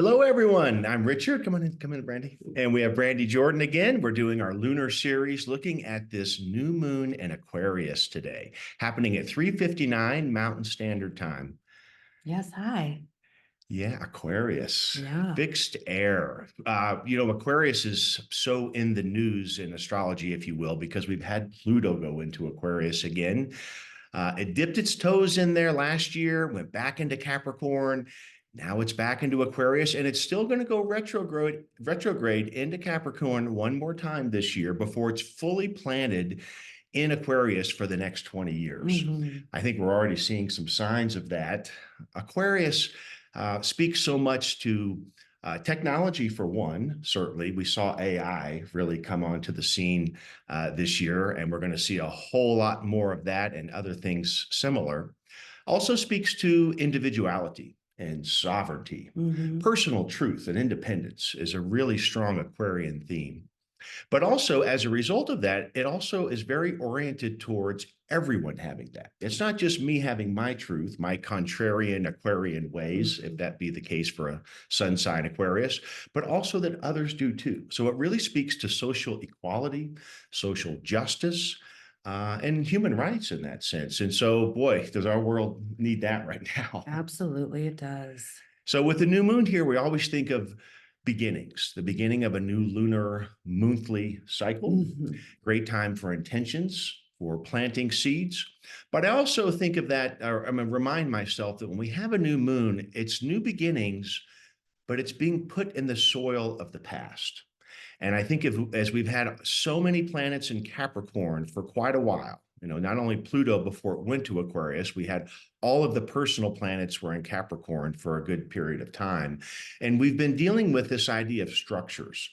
Hello, everyone. I'm Richard. Come in, Brandy. And we have Brandy Jordan again. We're doing our lunar series looking at this new moon in Aquarius today, happening at 3:59 Mountain Standard Time. Yes, hi. Yeah, Aquarius, Yeah. fixed air. Aquarius is so in the news in astrology, if you will, because we've had Pluto go into Aquarius again. It dipped its toes in there last year, went back into Capricorn. Now it's back into Aquarius, and it's still going to go retrograde into Capricorn one more time this year before it's fully planted in Aquarius for the next 20 years. I think we're already seeing some signs of that. Aquarius speaks so much to technology, for one. Certainly, we saw AI really come onto the scene this year, and we're going to see a whole lot more of that and other things similar. Also speaks to individuality and sovereignty. Personal truth and independence is a really strong Aquarian theme. But also, as a result of that, it also is very oriented towards everyone having that. It's not just me having my truth, my contrarian Aquarian ways, if that be the case for a sun sign Aquarius, but also that others do too. So it really speaks to social equality, social justice, and human rights in that sense. And so, boy, does our world need that right now. Absolutely, it does. So with the new moon here, we always think of beginnings, the beginning of a new lunar monthly cycle. Great time for intentions, for planting seeds. But I also think of that, or I'm going to remind myself that when we have a new moon, it's new beginnings, but it's being put in the soil of the past. And I think as we've had so many planets in Capricorn for quite a while, not only Pluto before it went to Aquarius, we had all of the personal planets were in Capricorn for a good period of time. And we've been dealing with this idea of structures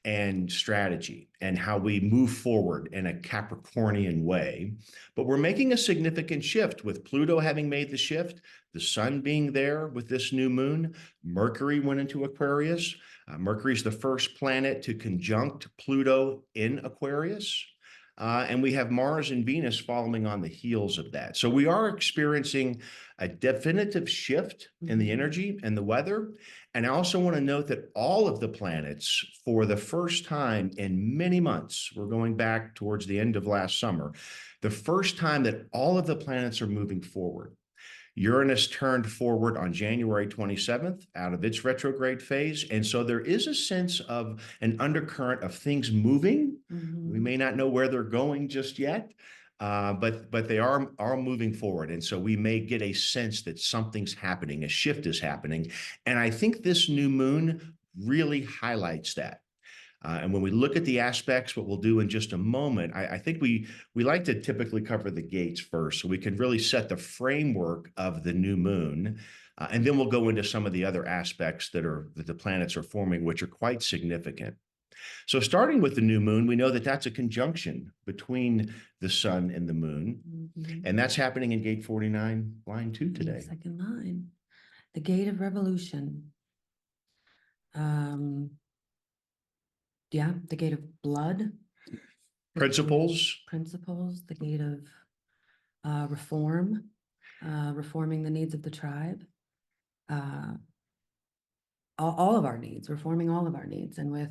and strategy and how we move forward in a Capricornian way. But we're making a significant shift with Pluto having made the shift, the sun being there with this new moon. Mercury went into Aquarius. Mercury is the first planet to conjunct Pluto in Aquarius. And we have Mars and Venus following on the heels of that. So we are experiencing a definitive shift in the energy and the weather. And I also want to note that all of the planets, for the first time in many months, we're going back towards the end of last summer, the first time that all of the planets are moving forward. Uranus turned forward on January 27th out of its retrograde phase. And so there is a sense of an undercurrent of things moving. We may not know where they're going just yet, but they are moving forward. And so we may get a sense that something's happening, a shift is happening. And I think this new moon really highlights that. And when we look at the aspects, what we'll do in just a moment, I think we like to typically cover the gates first, so we can really set the framework of the new moon. And then we'll go into some of the other aspects that the planets are forming, which are quite significant. So starting with the new moon, we know that that's a conjunction between the sun and the moon. And that's happening in gate 49, line 2 today. Second line. The gate of revolution. Yeah, the gate of blood. Principles. The gate of reform, reforming the needs of the tribe. All of our needs, reforming all of our needs. And with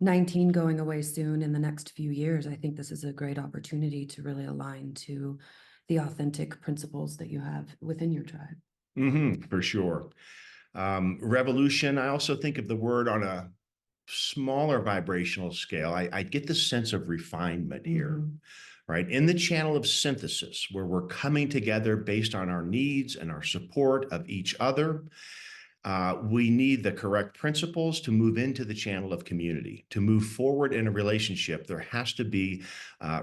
19 going away soon in the next few years, I think this is a great opportunity to really align to the authentic principles that you have within your tribe. For sure. Revolution, I also think of the word on a smaller vibrational scale. I get the sense of refinement here, right? In the channel of synthesis, where we're coming together based on our needs and our support of each other. We need the correct principles to move into the channel of community. To move forward in a relationship, there has to be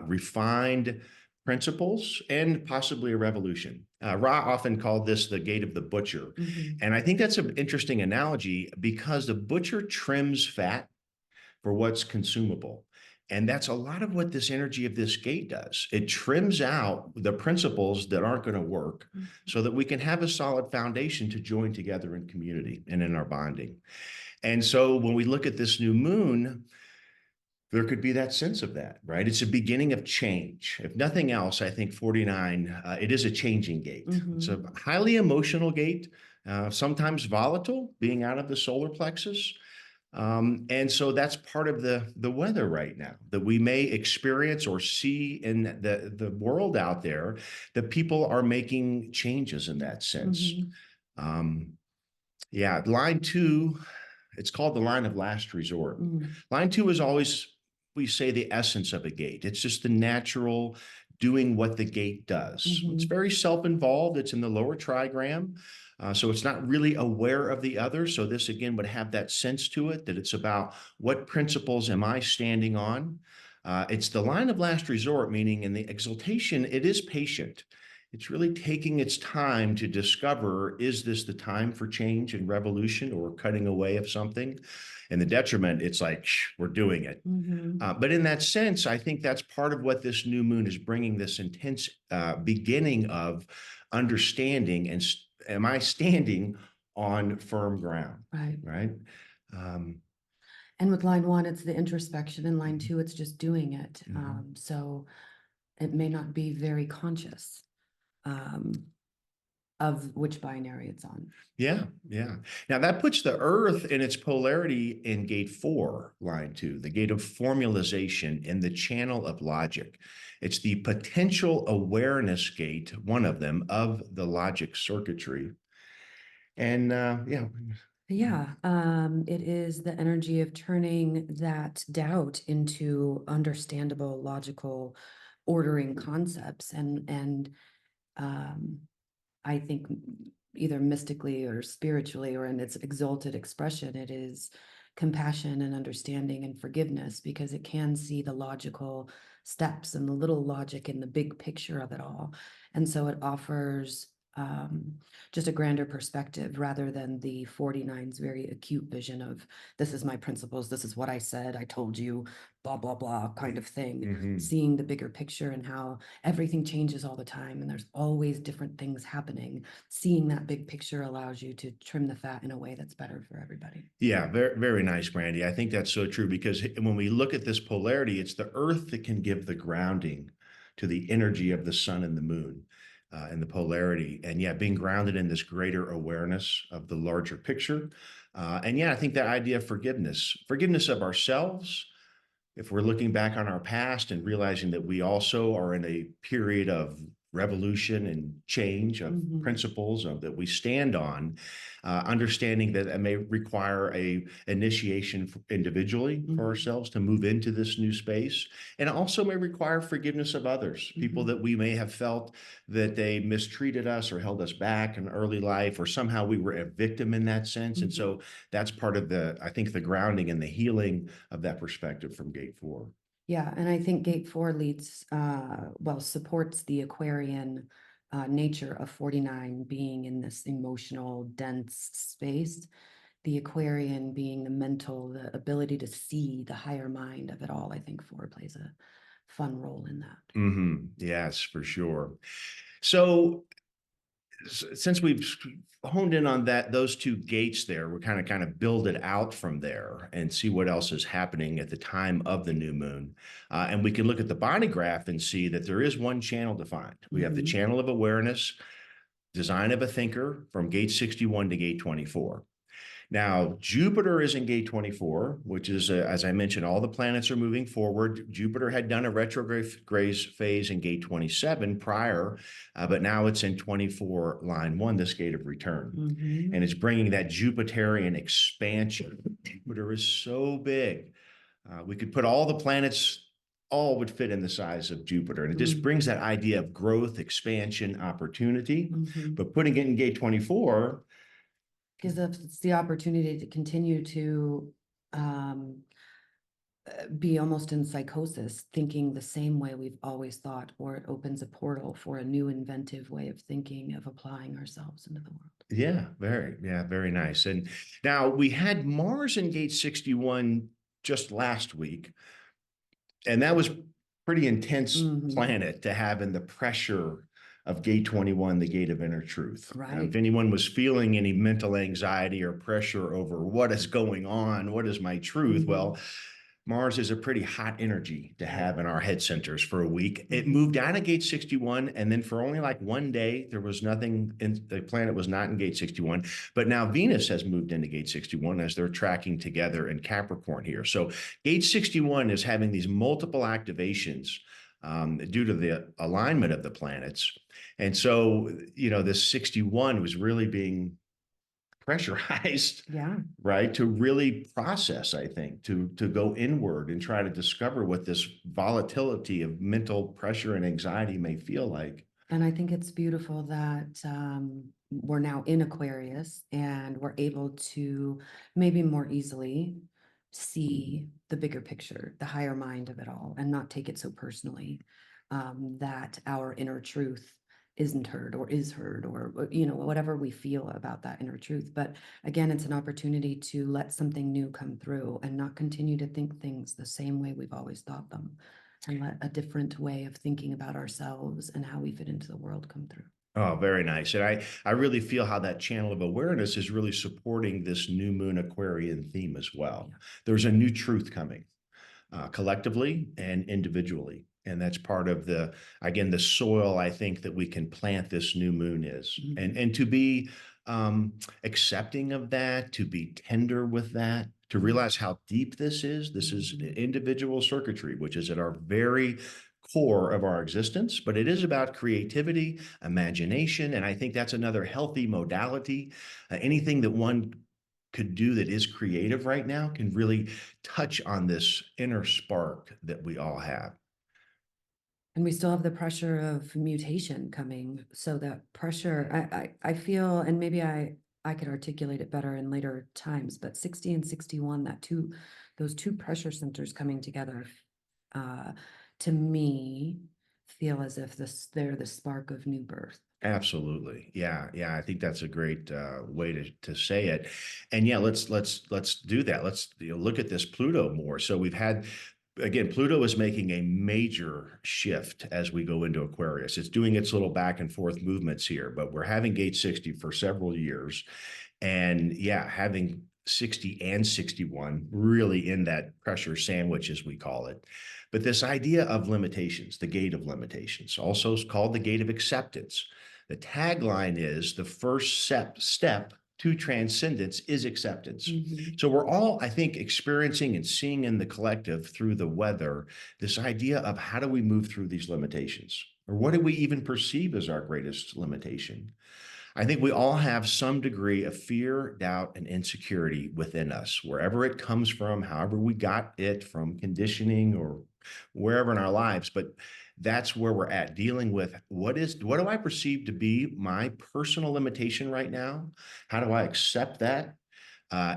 refined principles and possibly a revolution. Ra often called this the gate of the butcher. And I think that's an interesting analogy because the butcher trims fat for what's consumable. And that's a lot of what this energy of this gate does. It trims out the principles that aren't going to work so that we can have a solid foundation to join together in community and in our bonding. And so when we look at this new moon, There could be that sense of that, right? It's a beginning of change. If nothing else, I think 49, it is a changing gate. It's a highly emotional gate, sometimes volatile, being out of the solar plexus. And so that's part of the weather right now that we may experience or see in the world out there, that people are making changes in that sense. Um, yeah, line two, it's called the line of last resort. Line two is always, we say, the essence of a gate. It's just the natural doing what the gate does. It's very self-involved. It's in the lower trigram. So it's not really aware of the other. So this again would have that sense to it, that it's about what principles am I standing on? It's the line of last resort, meaning in the exaltation, it is patient. It's really taking its time to discover, is this the time for change and revolution or cutting away of something? And the detriment, it's like, we're doing it. But in that sense, I think that's part of what this new moon is bringing, this intense beginning of understanding, and am I standing on firm ground? Right. And with line one, it's the introspection, and line two, it's just doing it. So it may not be very conscious of which binary it's on. Yeah. Now that puts the Earth in its polarity in gate 4, line 2, the gate of formalization in the channel of logic. It's the potential awareness gate, one of them, of the logic circuitry. And it is the energy of turning that doubt into understandable, logical, ordering concepts, and I think either mystically or spiritually or in its exalted expression, it is compassion and understanding and forgiveness, because it can see the logical steps and the little logic in the big picture of it all. And so it offers just a grander perspective, rather than the 49's very acute vision of, this is my principles, this is what I said, I told you, blah, blah, blah kind of thing. Seeing the bigger picture and how everything changes all the time and there's always different things happening. Seeing that big picture allows you to trim the fat in a way that's better for everybody. Yeah, very, very nice, Brandy. I think that's so true, because when we look at this polarity, it's the Earth that can give the grounding to the energy of the sun and the moon. And the polarity, and being grounded in this greater awareness of the larger picture. And I think that idea of forgiveness of ourselves, if we're looking back on our past and realizing that we also are in a period of revolution and change of principles that we stand on, understanding that it may require a initiation individually for ourselves to move into this new space, and also may require forgiveness of others, people that we may have felt that they mistreated us or held us back in early life, or somehow we were a victim in that sense. And so that's part of I think the grounding and the healing of that perspective from gate 4. Yeah, and I think gate 4 leads, supports the Aquarian nature of 49 being in this emotional, dense space. The Aquarian being the mental, the ability to see the higher mind of it all. I think 4 plays a fun role in that. Yes, for sure. So since we've honed in on those two gates there, we're kind of build it out from there and see what else is happening at the time of the new moon. And we can look at the body graph and see that there is one channel defined. We have the channel of awareness, design of a thinker, from gate 61 to gate 24. Now, Jupiter is in gate 24, which is, as I mentioned, all the planets are moving forward. Jupiter had done a retrograde phase in gate 27 prior, but now it's in 24, line 1, this gate of return. And it's bringing that Jupiterian expansion. Jupiter is so big. We could put all the planets, all would fit in the size of Jupiter. And it just brings that idea of growth, expansion, opportunity. But putting it in gate 24, gives us the opportunity to continue to be almost in psychosis, thinking the same way we've always thought, or it opens a portal for a new inventive way of thinking, of applying ourselves into the world. Very nice. And now we had Mars in gate 61 just last week, and that was pretty intense planet to have in the pressure of gate 21, the gate of inner truth. Right. If anyone was feeling any mental anxiety or pressure over what is going on, what is my truth? Well, Mars is a pretty hot energy to have in our head centers for a week. It Mhm. moved out of gate 61, and then for only like one day, there was nothing, the planet was not in gate 61. But now Venus has moved into gate 61 as they're tracking together in Capricorn here. So gate 61 is having these multiple activations due to the alignment of the planets. And so, this 61 was really being pressurized, Yeah. right, to really process, I think, to go inward and try to discover what this volatility of mental pressure and anxiety may feel like. And I think it's beautiful that we're now in Aquarius and we're able to maybe more easily see the bigger picture, the higher mind of it all, and not take it so personally, that our inner truth isn't heard or is heard, or whatever we feel about that inner truth. But again, it's an opportunity to let something new come through and not continue to think things the same way we've always thought them, and let a different way of thinking about ourselves and how we fit into the world come through. Oh, very nice. And I really feel how that channel of awareness is really supporting this new moon Aquarian theme as well. Yeah. There's a new truth coming collectively and individually. And that's part of again, the soil I think that we can plant this new moon is. And to be accepting of that, to be tender with that, to realize how deep this is. This is individual circuitry, which is at our very core of our existence, but it is about creativity, imagination, and I think that's another healthy modality. Anything that one could do that is creative right now can really touch on this inner spark that we all have. And we still have the pressure of mutation coming. So that pressure, I feel, and maybe I could articulate it better in later times, but 60 and 61, those two pressure centers coming together, to me, feel as if they're the spark of new birth. Absolutely. Yeah. Yeah. I think that's a great way to say it. And yeah, let's do that. Let's look at this Pluto more. So we've had again, Pluto is making a major shift as we go into Aquarius. It's doing its little back and forth movements here, but we're having gate 60 for several years. And yeah, having 60 and 61 really in that pressure sandwich, as we call it. But this idea of limitations, the gate of limitations, also called the gate of acceptance. The tagline is the first step to transcendence is acceptance. So we're all, I think, experiencing and seeing in the collective through the weather this idea of how do we move through these limitations? Or what do we even perceive as our greatest limitation? I think we all have some degree of fear, doubt, and insecurity within us, wherever it comes from, however we got it from conditioning or wherever in our lives. But that's where we're at, dealing with what do I perceive to be my personal limitation right now? How do I accept that?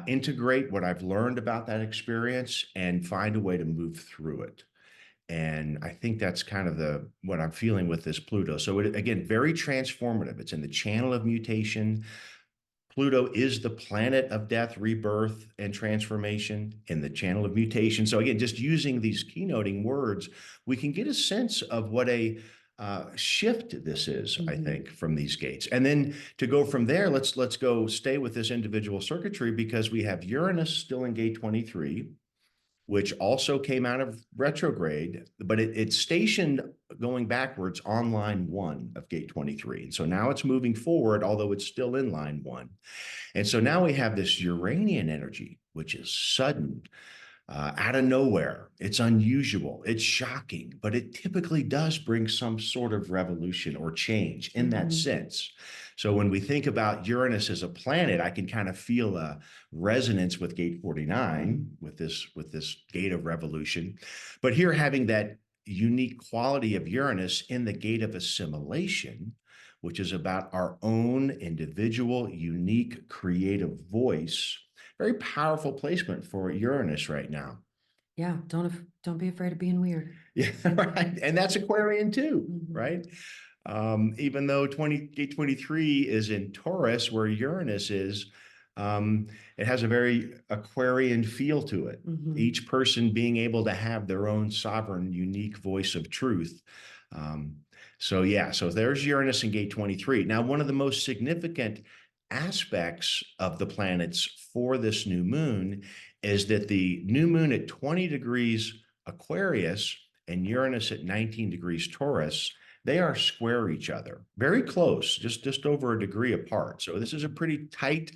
Integrate what I've learned about that experience and find a way to move through it. And I think that's kind of what I'm feeling with this Pluto. So again, very transformative. It's in the channel of mutation. Pluto is the planet of death, rebirth, and transformation in the channel of mutation. So again, just using these keynoting words, we can get a sense of what a shift this is, I think, from these gates. And then to go from there, let's go stay with this individual circuitry, because we have Uranus still in gate 23, which also came out of retrograde, but it's stationed going backwards on line 1 of gate 23. And so now it's moving forward, although it's still in line 1. And so now we have this Uranian energy, which is sudden, out of nowhere. It's unusual, it's shocking, but it typically does bring some sort of revolution or change in that sense. So when we think about Uranus as a planet, I can kind of feel a resonance with gate 49, with this gate of revolution. But here, having that unique quality of Uranus in the gate of assimilation, which is about our own individual, unique, creative voice. Very powerful placement for Uranus right now. Yeah, don't be afraid of being weird. Yeah, right. And that's Aquarian too, right? Even though 23 is in Taurus, where Uranus is, it has a very Aquarian feel to it. Each person being able to have their own sovereign, unique voice of truth. So there's Uranus in gate 23. Now, one of the most significant aspects of the planets for this new moon is that the new moon at 20 degrees Aquarius and Uranus at 19 degrees Taurus, they are square each other, very close, just over a degree apart. So this is a pretty tight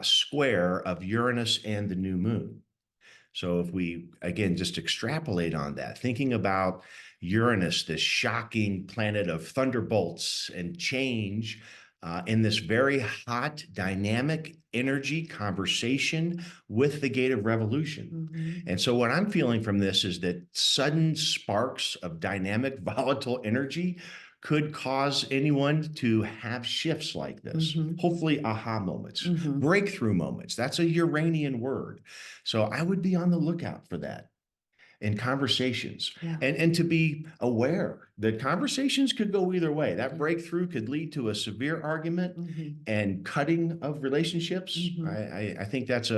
square of Uranus and the new moon. So if we, again, just extrapolate on that, thinking about Uranus, this shocking planet of thunderbolts and change, in this very hot, dynamic energy conversation with the gate of revolution. And so what I'm feeling from this is that sudden sparks of dynamic, volatile energy could cause anyone to have shifts like this. Hopefully aha moments, breakthrough moments. That's a Uranian word. So I would be on the lookout for that in conversations, and to be aware that conversations could go either way. That breakthrough could lead to a severe argument and cutting of relationships. I think that's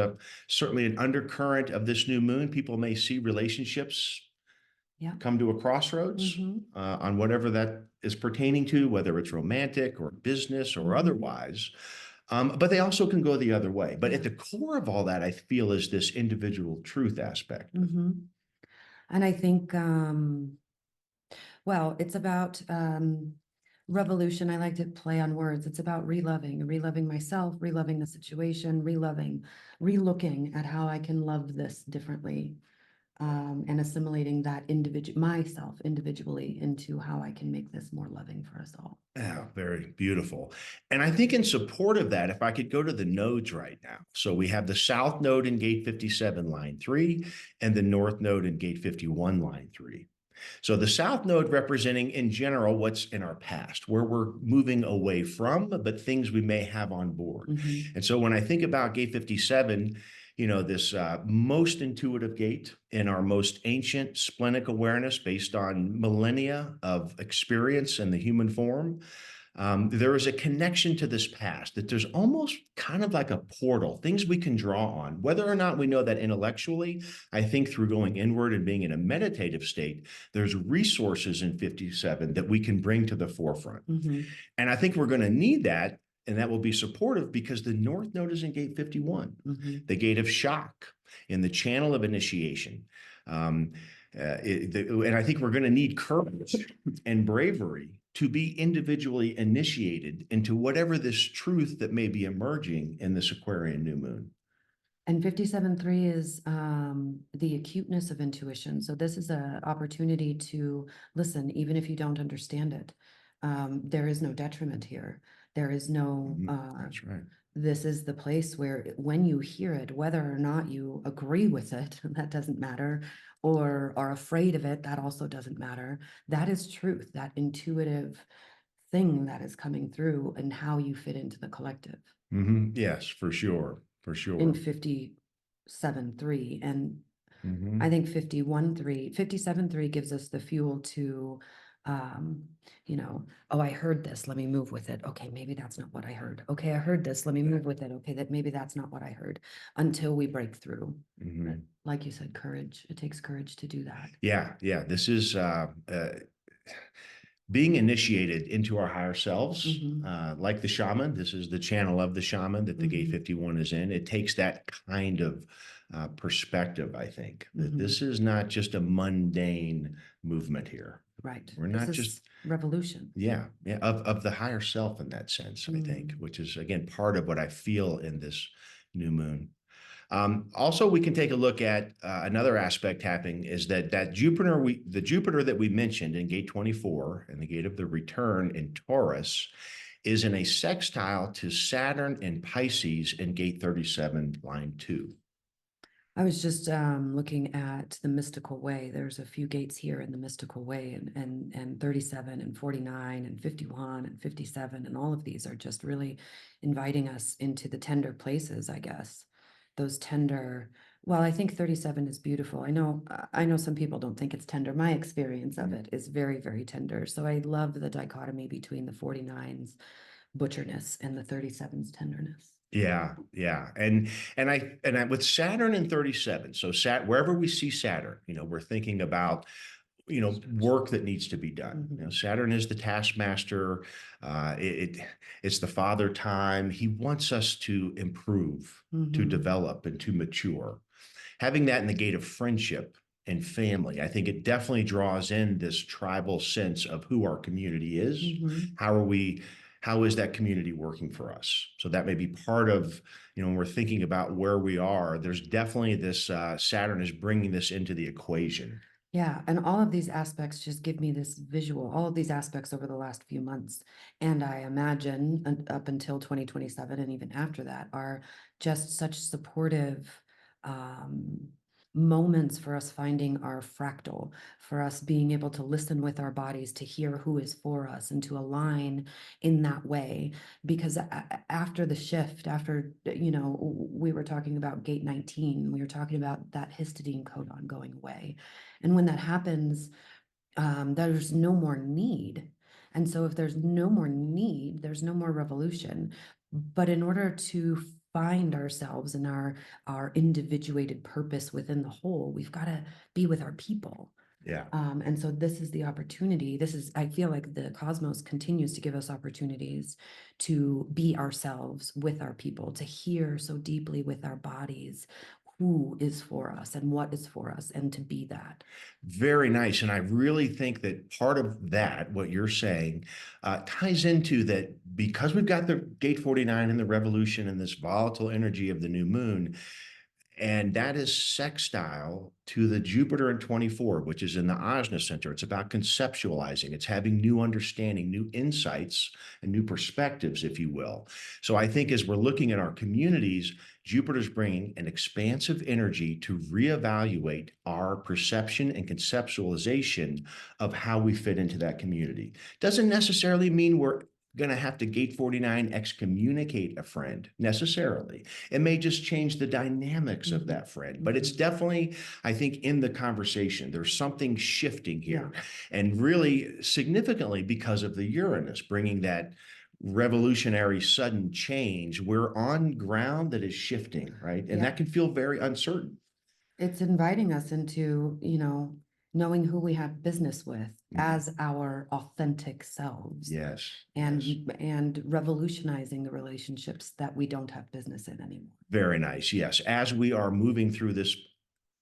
certainly an undercurrent of this new moon. People may see relationships come to a crossroads on whatever that is pertaining to, whether it's romantic or business or otherwise. But they also can go the other way. But at the core of all that, I feel, is this individual truth aspect. And I think, well, it's about revolution. I like to play on words. It's about reloving myself, reloving the situation, relooking at how I can love this differently, and assimilating that myself individually into how I can make this more loving for us all. Yeah, very beautiful. And I think in support of that, if I could go to the nodes right now. So we have the South node in gate 57, line 3, and the North node in gate 51, line 3. So the South node representing in general what's in our past, where we're moving away from, but things we may have on board. And so when I think about gate 57, this most intuitive gate in our most ancient splenic awareness based on millennia of experience in the human form, there is a connection to this past, that there's almost kind of like a portal, things we can draw on. Whether or not we know that intellectually, I think through going inward and being in a meditative state, there's resources in 57 that we can bring to the forefront. And I think we're going to need that. And that will be supportive because the North node is in gate 51, the gate of shock, in the channel of initiation. And I think we're going to need courage and bravery to be individually initiated into whatever this truth that may be emerging in this Aquarian new moon. And 57.3 is the acuteness of intuition. So this is an opportunity to listen, even if you don't understand it. There is no detriment here. There is no, That's right. This is the place where when you hear it, whether or not you agree with it, that doesn't matter, or are afraid of it, that also doesn't matter. That is truth, that intuitive thing that is coming through and how you fit into the collective. Yes, for sure. For sure. In 57.3. And I think 57.3 gives us the fuel to, oh, I heard this, let me move with it. Okay, maybe that's not what I heard. Okay, I heard this, let me move with it. Okay, maybe that's not what I heard, until we break through. Like you said, courage. It takes courage to do that. Yeah. This is being initiated into our higher selves, like the shaman. This is the channel of the shaman that the gate 51 is in. It takes that kind of perspective, I think, that this is not just a mundane movement here. Right. We're not just revolution. Yeah. Of the higher self in that sense, I think, which is, again, part of what I feel in this new moon. Also, we can take a look at another aspect happening is that the Jupiter that we mentioned in gate 24 and the gate of the return in Taurus is in a sextile to Saturn in Pisces in gate 37, line 2. I was just looking at the mystical way. There's a few gates here in the mystical way, and 37 and 49 and 51 and 57, and all of these are just really inviting us into the tender places, I guess. Those tender, well, I think 37 is beautiful. I know some people don't think it's tender. My experience of it is very, very tender. So I love the dichotomy between the 49's butcherness and the 37's tenderness. Yeah. And I with Saturn in 37, so wherever we see Saturn, we're thinking about work that needs to be done. Saturn is the taskmaster. It's the father time. He wants us to improve, to develop, and to mature. Having that in the gate of friendship and family, I think it definitely draws in this tribal sense of who our community is. How is that community working for us? So that may be part of, when we're thinking about where we are, there's definitely this Saturn is bringing this into the equation. Yeah, and all of these aspects just give me this visual, all of these aspects over the last few months. And I imagine up until 2027 and even after that are just such supportive moments for us finding our fractal, for us being able to listen with our bodies to hear who is for us and to align in that way. Because after the shift, after, we were talking about gate 19, we were talking about that histidine codon going away. And when that happens, there's no more need. And so if there's no more need, there's no more revolution. But in order to find ourselves and our individuated purpose within the whole, we've got to be with our people. Yeah. And so this is the opportunity. I feel like the cosmos continues to give us opportunities to be ourselves with our people, to hear so deeply with our bodies who is for us and what is for us, and to be that. Very nice. And I really think that part of that, what you're saying, ties into that because we've got the gate 49 and the revolution and this volatile energy of the new moon, and that is sextile to the Jupiter in 24, which is in the Ajna center. It's about conceptualizing. It's having new understanding, new insights, and new perspectives, if you will. So I think as we're looking at our communities, Jupiter's bringing an expansive energy to reevaluate our perception and conceptualization of how we fit into that community. Doesn't necessarily mean we're going to have to gate 49 excommunicate a friend necessarily. It may just change the dynamics of that friend, but it's definitely, I think, in the conversation. There's something shifting here, and really significantly because of the Uranus bringing that revolutionary sudden change. We're on ground that is shifting, right? And that can feel very uncertain. It's inviting us into, knowing who we have business with as our authentic selves. Yes. And revolutionizing the relationships that we don't have business in anymore. Very nice. Yes. As we are moving through this,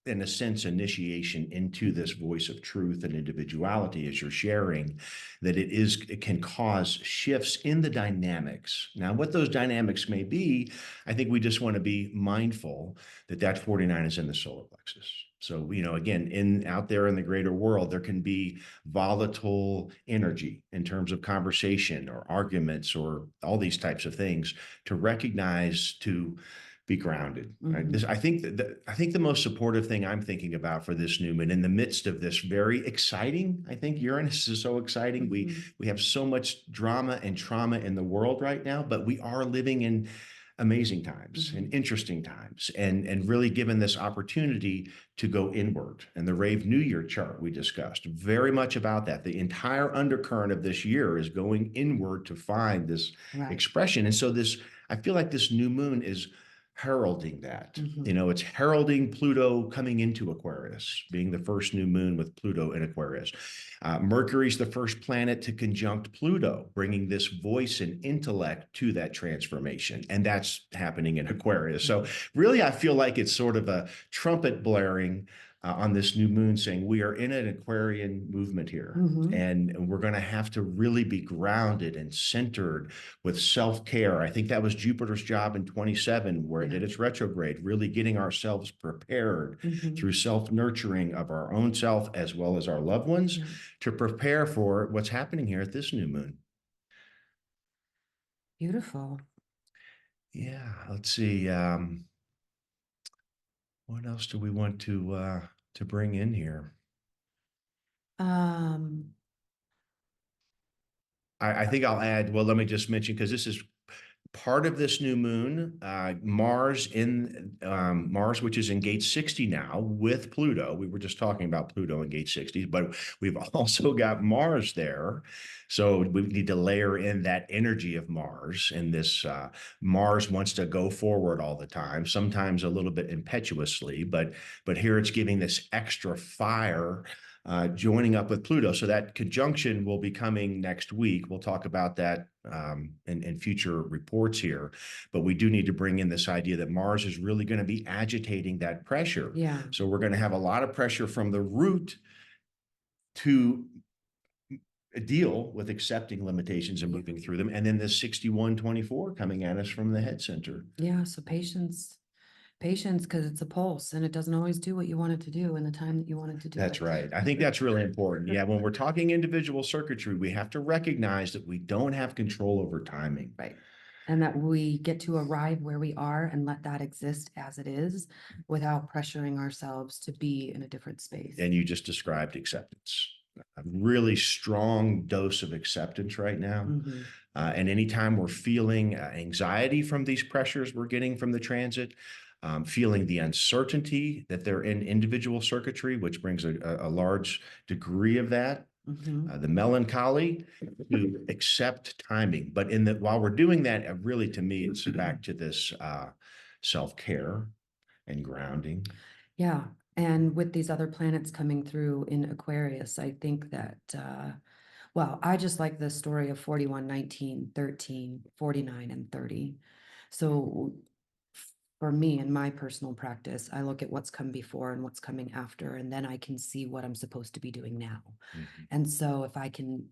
in a sense, initiation into this voice of truth and individuality, as you're sharing, that it can cause shifts in the dynamics. Now, what those dynamics may be, I think we just want to be mindful that 49 is in the solar plexus. So, again, out there in the greater world, there can be volatile energy in terms of conversation or arguments or all these types of things to recognize, to be grounded. Right? I think the most supportive thing I'm thinking about for this new moon in the midst of this very exciting, I think Uranus is so exciting. We have so much drama and trauma in the world right now, but we are living in amazing times and interesting times, and really given this opportunity to go inward. And the Rave New Year chart we discussed very much about that. The entire undercurrent of this year is going inward to find this expression. And so I feel like this new moon is heralding that. It's heralding Pluto coming into Aquarius, being the first new moon with Pluto in Aquarius. Mercury's the first planet to conjunct Pluto, bringing this voice and intellect to that transformation. And that's happening in Aquarius. So really, I feel like it's sort of a trumpet blaring on this new moon saying we are in an Aquarian movement here, and we're going to have to really be grounded and centered with self-care. I think that was Jupiter's job in 27, where it did its retrograde, really getting ourselves prepared through self-nurturing of our own self as well as our loved ones to prepare for what's happening here at this new moon. Beautiful. Yeah, let's see. What else do we want to bring in here? I think I'll add, well, let me just mention, because this is part of this new moon, Mars, which is in gate 60 now with Pluto. We were just talking about Pluto in gate 60, but we've also got Mars there. So we need to layer in that energy of Mars. And this Mars wants to go forward all the time, sometimes a little bit impetuously, but here it's giving this extra fire joining up with Pluto. So that conjunction will be coming next week. We'll talk about that in future reports here. But we do need to bring in this idea that Mars is really going to be agitating that pressure. Yeah. So we're going to have a lot of pressure from the root to deal with accepting limitations and moving through them. And then this 6124 coming at us from the head center. Yeah. So patience, because it's a pulse and it doesn't always do what you want it to do in the time that you want it to do That's it. right. I think that's really important. Yeah, when we're talking individual circuitry, we have to recognize that we don't have control over timing. Right. And that we get to arrive where we are and let that exist as it is without pressuring ourselves to be in a different space. And you just described acceptance. A really strong dose of acceptance right now. Mhm. And anytime we're feeling anxiety from these pressures we're getting from the transit, feeling the uncertainty that they're in individual circuitry, which brings a large degree of that, Mhm. the melancholy, to accept timing. But while we're doing that, really to me, it's back to this self-care and grounding. Yeah. And with these other planets coming through in Aquarius, I think that, well, I just like the story of 41, 19, 13, 49, and 30. So for me, in my personal practice, I look at what's come before and what's coming after, and then I can see what I'm supposed to be doing now. Mhm. And so if I can,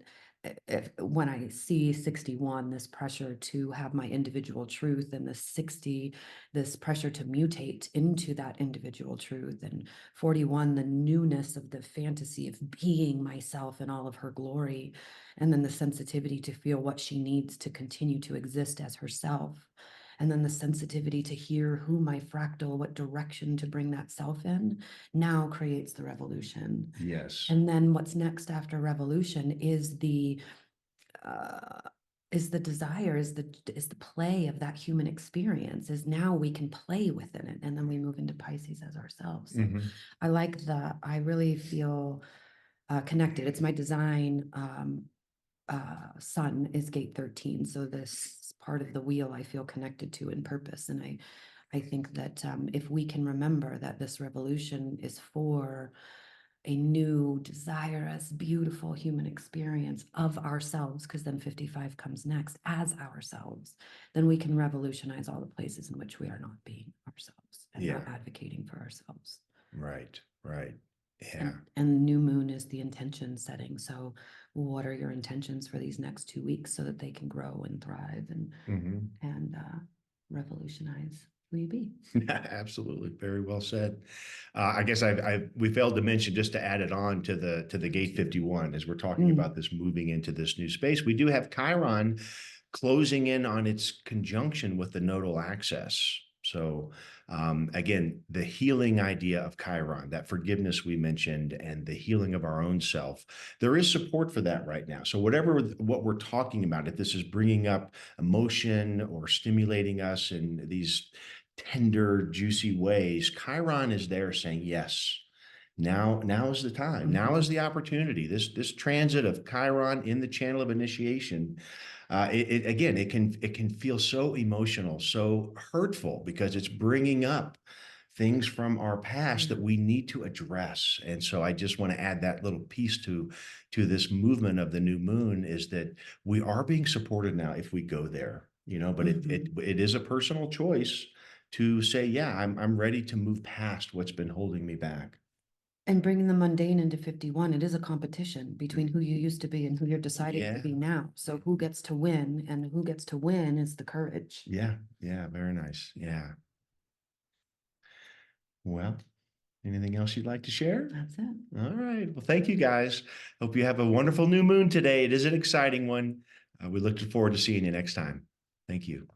when I see 61, this pressure to have my individual truth, and the 60, this pressure to mutate into that individual truth, and 41, the newness of the fantasy of being myself in all of her glory, and then the sensitivity to feel what she needs to continue to exist as herself. And then the sensitivity to hear who my fractal, what direction to bring that self in, now creates the revolution. Yes. And then what's next after revolution is the desire, is the play of that human experience, is now we can play within it, and then we move into Pisces as ourselves. So Mhm. I really feel connected. It's my design. Sun is gate 13, so this part of the wheel I feel connected to in purpose. And I think that if we can remember that this revolution is for a new, desirous, beautiful human experience of ourselves, because then 55 comes next as ourselves, then we can revolutionize all the places in which we are not being ourselves and not Yeah. advocating for ourselves. Right. Right. Yeah. And new moon is the intention setting. So what are your intentions for these next 2 weeks so that they can grow and thrive and Mhm. revolutionize who you be? Absolutely. Very well said. I guess we failed to mention, just to add it on to the gate 51, as we're talking about this moving into this new space. We do have Chiron closing in on its conjunction with the nodal axis. So again, the healing idea of Chiron, that forgiveness we mentioned, and the healing of our own self, there is support for that right now. So what we're talking about, if this is bringing up emotion or stimulating us in these tender, juicy ways, Chiron is there saying, yes, now is the time. Now is the opportunity. This transit of Chiron in the channel of initiation, it can feel so emotional, so hurtful, because it's bringing up things from our past that we need to address. And so I just want to add that little piece to this movement of the new moon, is that we are being supported now if we go there, but it is a personal choice to say, yeah, I'm ready to move past what's been holding me back. And bringing the mundane into 51, it is a competition between who you used to be and who you're deciding to be now. So who gets to win, and who gets to win is the courage. Yeah. Yeah. Very nice. Yeah. Well, anything else you'd like to share? That's it. All right. Well, thank you guys. Hope you have a wonderful new moon today. It is an exciting one. We look forward to seeing you next time. Thank you.